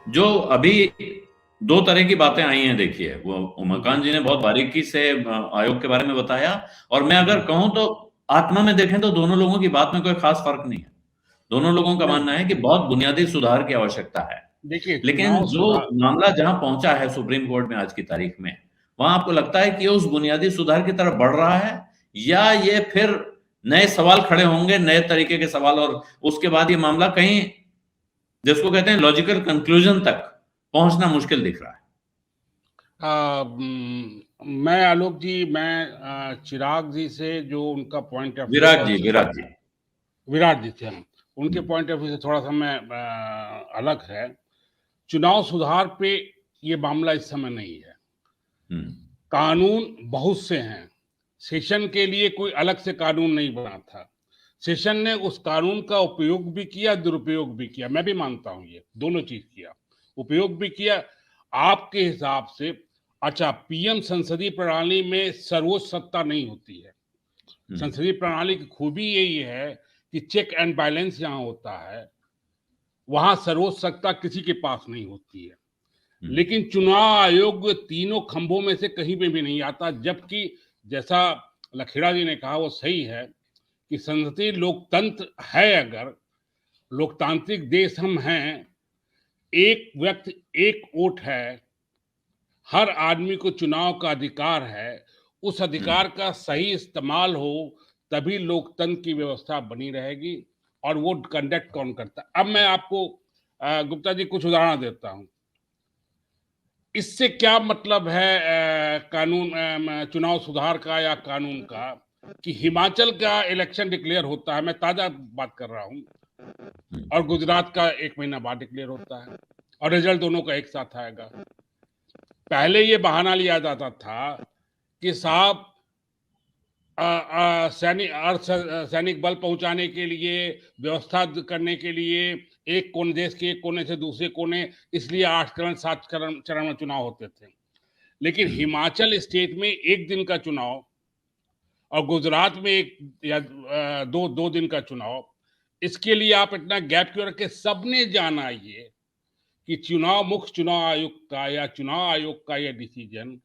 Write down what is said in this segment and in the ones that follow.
जो अभी दो तरह की बातें आई हैं, देखिए वो जी उमाकांत जी ने बहुत बारीकी से आयोग के बारे में बताया। और मैं जी अगर कहूं तो आत्मा में देखें तो दोनों लोगों की बात में कोई खास फर्क नहीं है। दोनों लोगों का नहीं। मानना है कि बहुत बुनियादी सुधार की आवश्यकता है। देखिए लेकिन चुनाव जो सुधार। मामला जहां पहुंचा है सुप्रीम कोर्ट में आज की तारीख में, वहां आपको लगता है कि ये उस बुनियादी सुधार की तरफ बढ़ रहा है, या ये फिर नए सवाल खड़े होंगे, नए तरीके के सवाल, और उसके बाद ये मामला कहीं जिसको कहते हैं लॉजिकल कंक्लूजन तक पहुंचना मुश्किल दिख रहा है। मैं आलोक जी, मैं चिराग जी से जो उनका पॉइंट ऑफ व्यू था विराट जी, उससे, विराट जी। विराट जी थे हम, उनके हम्म, पॉइंट ऑफ व्यू से थोड़ा सा मैं अलग है। चुनाव सुधार पे ये मामला इस समय नहीं है। हम्म, कानून बहुत से हैं। सेशन के लिए कोई अलग से कानून नहीं बना था। सेशन ने उस कानून का उपयोग भी किया, दुरुपयोग भी किया। मैं भी मानता हूं ये दोनों चीज किया। उपयोग भी किया। आपके हिसाब से, अच्छा, पीएम संसदीय प्रणाली में सर्वोच्च सत्ता नहीं होती है। हम्म, संसदीय प्रणाली की खूबी यही है कि चेक एंड बैलेंस जहां होता है, वहां सर्वोच्च सत्ता किसी के पास नहीं होती है। हम्म, लेकिन चुनाव आयोग तीनों खंभों में से कहीं पे भी नहीं आता, जबकि जैसा लखेड़ा जी ने कहा वो सही है कि संसदीय लोकतंत्र है, अगर लोकतांत्रिक देश हम हैं, एक व्यक्ति एक वोट है, हर आदमी को चुनाव का अधिकार है, उस हम्म। अधिकार का सही इस्तेमाल हो, तभी लोकतंत्र की व्यवस्था बनी रहेगी। और वो कंडक्ट कौन करता है? अब मैं आपको गुप्ता जी कुछ उदाहरण देता हूं। इससे क्या मतलब है कानून, चुनाव सुधार का या कानून का, कि हिमाचल का इलेक्शन डिक्लेयर होता है, मैं ताजा बात कर रहा हूं, और गुजरात का 1 महीना बाद डिक्लेयर होता है, और रिजल्ट दोनों का एक साथ आएगा। पहले ये बहाना लिया जाता था कि साहब, सैनिक सैनिक बल पहुंचाने के लिए, व्यवस्था करने के लिए, एक कोने, देश के एक कोने से दूसरे कोने, इसलिए 8 चरण 7 चरण चरण में चुनाव होते थे। लेकिन हिमाचल स्टेट में एक दिन का चुनाव, और गुजरात में एक या दो दो दिन का चुनाव, इसके लिए आप इतना गैप क्यों रखे? सबने जाना ये कि चुनाव, मुख्य चुनाव आयुक्त का या चुनाव आयोग का यह डिसीजन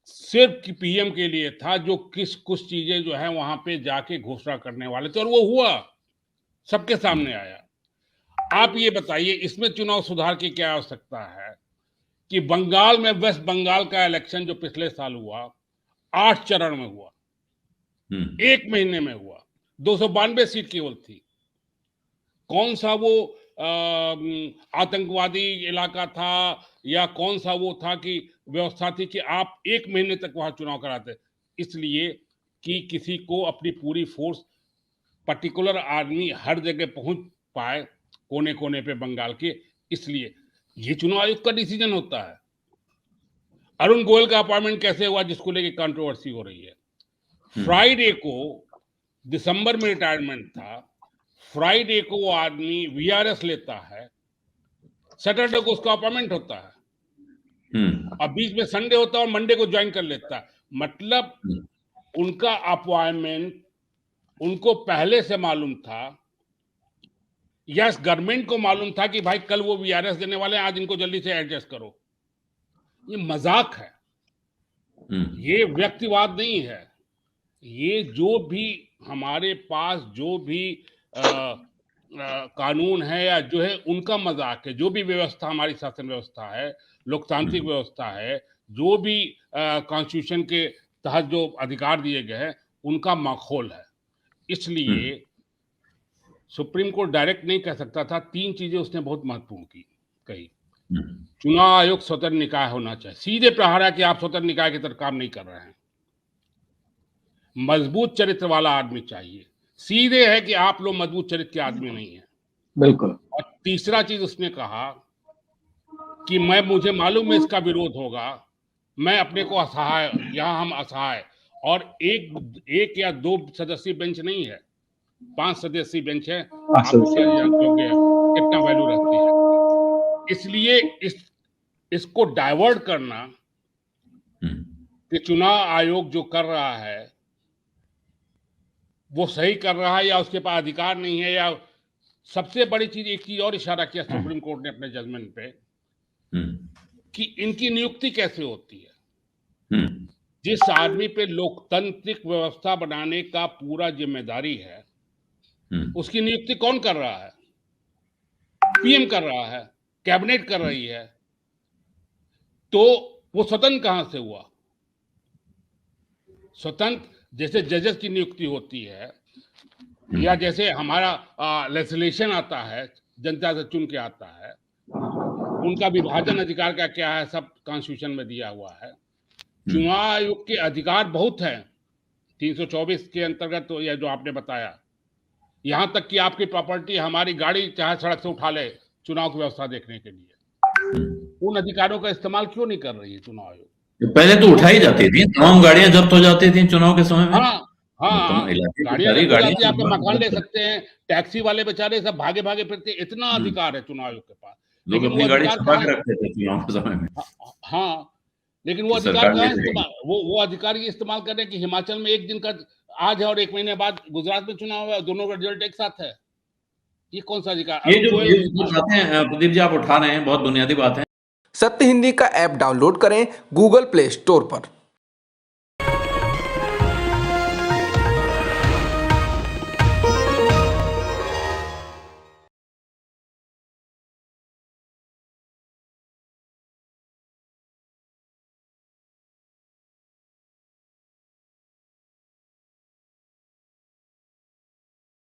सिर्फ कि पीएम के लिए था, जो किस कुछ चीजें जो है वहां पे जाके घोषणा करने वाले थे, और वो हुआ, सबके सामने आया। आप ये बताइए, इसमें चुनाव सुधार की क्या आवश्यकता है कि बंगाल में, वेस्ट बंगाल का इलेक्शन जो पिछले साल हुआ, 8 चरण में हुआ, हम्म, 1 महीने में हुआ, 292 सीट केवल थी। कौन सा वो आतंकवादी इलाका था, या कौन सा वो था कि व्यवस्था थी कि आप 1 महीने तक वहां चुनाव कराते? इसलिए कि किसी को अपनी पूरी फोर्स, पर्टिकुलर आदमी हर जगह पहुंच पाए, कोने कोने पे बंगाल के। इसलिए ये चुनाव आयोग का डिसीजन होता है। अरुण गोयल का अपॉइंटमेंट कैसे हुआ, जिसको लेके कंट्रोवर्सी हो रही है? हम्म, फ्राइडे को, दिसंबर में रिटायरमेंट था, फ्राइडे को वो आदमी वीआरएस लेता है, सैटरडे को उसका अपॉइंटमेंट होता है, हम्म, और बीच में संडे होता है और मंडे को ज्वाइन कर लेता है। मतलब उनका अपॉइंटमेंट उनको पहले से मालूम था, यस, गवर्नमेंट को मालूम था कि भाई कल वो वीआरएस देने वाले हैं, आज इनको जल्दी से एडजस्ट करो। ये मजाक है, हम्म, ये व्यक्तिवाद नहीं है। ये जो भी हमारे पास जो भी कानून है या जो है, उनका मजाक है। जो भी व्यवस्था हमारी शासन व्यवस्था है, लोकतांत्रिक हम्म, व्यवस्था है, जो भी कॉन्स्टिट्यूशन के तहत जो अधिकार दिए गए हैं, उनका माखौल है। हम्म, इसलिए सुप्रीम कोर्ट डायरेक्ट नहीं कह सकता था। 3 चीजें उसने बहुत महत्वपूर्ण की कही। हम्म, चुनाव आयोग स्वतंत्र निकाय होना चाहिए, सीधे प्रहार है कि आप स्वतंत्र निकाय की तरह काम नहीं कर रहे हैं। मजबूत चरित्र वाला आदमी चाहिए, सीधे है कि आप लोग मजबूत चरित्र के आदमी नहीं है। बिल्कुल। और तीसरा चीज उसने कहा कि मैं, मुझे मालूम है इसका विरोध होगा, मैं अपने को असहाय, यहां हम असहाय, और एक एक या दो सदस्यीय बेंच नहीं है, 5 सदस्यीय बेंच है। आप सदस्य। मुखिया जी जानते होंगे कितना वैल्यू रहती है। इसलिए इसको डाइवर्ट करना, हम्म, कि चुनाव आयोग जो कर रहा है वो सही कर रहा है या उसके पास अधिकार नहीं है, या सबसे बड़ी चीज, एक चीज और इशारा किया सुप्रीम कोर्ट ने अपने जजमेंट पे, कि इनकी नियुक्ति कैसे होती है। जिस आदमी पे लोकतांत्रिक व्यवस्था बनाने का पूरा जिम्मेदारी है, उसकी नियुक्ति कौन कर रहा है? पीएम कर रहा है, कैबिनेट कर रही है, तो वो स्वतंत्र कहां से हुआ? स्वतंत्र जैसे जजेस की नियुक्ति होती है, या जैसे हमारा लेजिस्लेशन आता है, जनता से चुन के आता है, उनका विभाजन अधिकार का क्या है, सब कॉन्स्टिट्यूशन में दिया हुआ है। चुनाव आयोग के अधिकार बहुत हैं, 324 के अंतर्गत, तो यह जो आपने बताया, यहां तक कि आपकी प्रॉपर्टी, हमारी गाड़ी चाहे सड़क से उठा ले चुनाव की व्यवस्था देखने के लिए, उन अधिकारों का इस्तेमाल क्यों नहीं कर रही है चुनाव आयोग? पहले तो उठाई जाती थी, तमाम गाड़ियां जब्त हो जाती थी चुनाव के समय में। हाँ, गाड़ियां सारी जब्त हो जाती है, गाड़ियां आप मकान ले सकते हैं, टैक्सी वाले बेचारे सब भागे भागे फिरते, इतना अधिकार है चुनाव आयोग के पास। लोग लेकिन अपनी वो गाड़ी अधिकार छुपा कहाँ के है? रखते थे चुनाव के समय में हाँ, लेकिन वो कि अधिकार सरकार कहाँ है लेती रहेगी। इस्तेमाल? वो अधिकार ये इस्तेमाल कर रहे हैं कि हिमाचल में एक दिन का आज है और 1 महीने बाद गुजरात में चुनाव है, दोनों का रिजल्ट एक साथ है। ये कौन सा अधिकार? ये अरुण जो गोयल बातें प्रदीप जी आप उठा रहे हैं, बहुत बुनियादी बात है। सत्य हिंदी का ऐप डाउनलोड करें गूगल प्ले स्टोर पर।